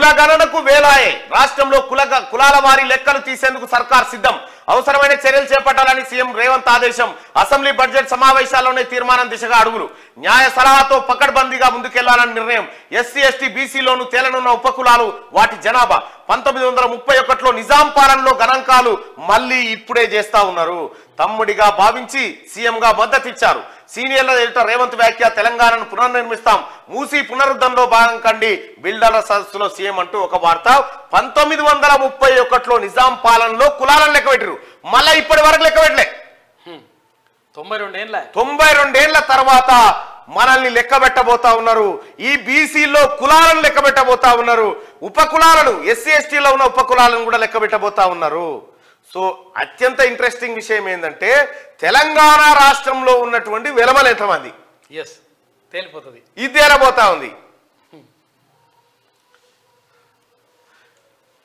కులగణనకు వేలాయే రాష్ట్రంలో కులాల వారి లెక్కలు తీసేందుకు సర్కార్ సిద్ధం అవసరమైన చర్యలు చేపట్టాలని సీఎం రేవంత్ ఆదేశం అసెంబ్లీ బడ్జెట్ సమావేశాల్లోనే తీర్మానం దిశగా అడుగులు న్యాయ సలహాతో పకడ్బందీగా ముందుకెళ్లాలని నిర్ణయం ఎస్సీ ఎస్టీ బీసీలోను తేలనున్న ఉపకులాలు వాటి జనాభా 1931లో నిజాం పాలనలో గణాంకాలు మళ్ళీ ఇప్పుడే చేస్తా ఉన్నారు తమ్ముడిగా భావించి సీఎంగా మద్దతిచ్చారు సీనియర్ల ఎడిటర్ రేవంత్ వ్యాఖ్య తెలంగాణను పునర్నిర్మిస్తాం మూసీ పునరుద్ధరణలో భాగం కండి బిల్డర్ల సదస్సులో సీఎం అంటూ ఒక వార్త 1931లో నిజాం పాలనలో కులాలను లెక్కబెట్టారు మళ్ళీ ఇప్పటి వరకు లెక్కబెట్టలే 92 ఏళ్ల తర్వాత మనల్ని లెక్కబెట్టబోతా ఉన్నారు ఈ బీసీలో కులాలను లెక్కబెట్టబోతా ఉన్నారు ఉపకులాలను ఎస్సీ ఎస్టీలో ఉన్న ఉపకులాలను కూడా లెక్కబెట్టబోతా ఉన్నారు సో అత్యంత ఇంట్రెస్టింగ్ విషయం ఏంటంటే తెలంగాణ రాష్ట్రంలో ఉన్నటువంటి వెలమలు ఎంతమంది తేలిపోతుంది ఇది తేలబోతా ఉంది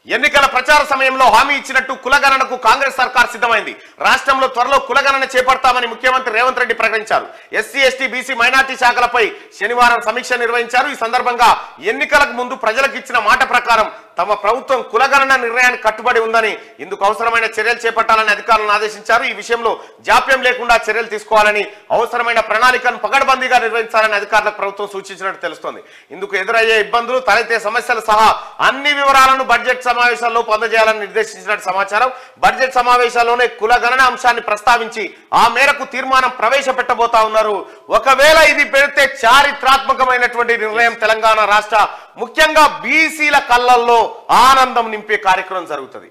ఎన్నికల ప్రచార సమయంలో హామీ ఇచ్చినట్టు కులగణనకు కాంగ్రెస్ సర్కార్ సిద్ధమైంది రాష్ట్రంలో త్వరలో కులగణన చేపడతామని ముఖ్యమంత్రి రేవంత్ రెడ్డి ప్రకటించారు ఎస్సీ ఎస్టీ బీసీ మైనార్టీ శాఖలపై శనివారం సమీక్ష నిర్వహించారు ఈ సందర్భంగా ఎన్నికలకు ముందు ప్రజలకు ఇచ్చిన మాట ప్రకారం తమ ప్రభుత్వం కులగణన నిర్ణయానికి కట్టుబడి ఉందని ఇందుకు అవసరమైన చర్యలు చేపట్టాలని అధికారులను ఆదేశించారు ఈ విషయంలో జాప్యం లేకుండా చర్యలు తీసుకోవాలని అవసరమైన ప్రణాళికను పకడ్బందీగా నిర్వహించాలని అధికారులకు ప్రభుత్వం సూచించినట్టు తెలుస్తోంది ఇందుకు ఎదురయ్యే ఇబ్బందులు తలెత్తే సమస్యలు సహా అన్ని వివరాలను బడ్జెట్ సమావేశాల్లో పొందజేయాలని నిర్దేశించినట్టు సమాచారం బడ్జెట్ సమావేశాల్లోనే కులగణన అంశాన్ని ప్రస్తావించి ఆ మేరకు తీర్మానం ప్రవేశపెట్టబోతా ఉన్నారు ఒకవేళ ఇది పెడితే చారిత్రాత్మకమైనటువంటి నిర్ణయం తెలంగాణ రాష్ట్ర ముఖ్యంగా బీసీల కళ్ళల్లో ఆనందం నింపే కార్యక్రమం జరుగుతుంది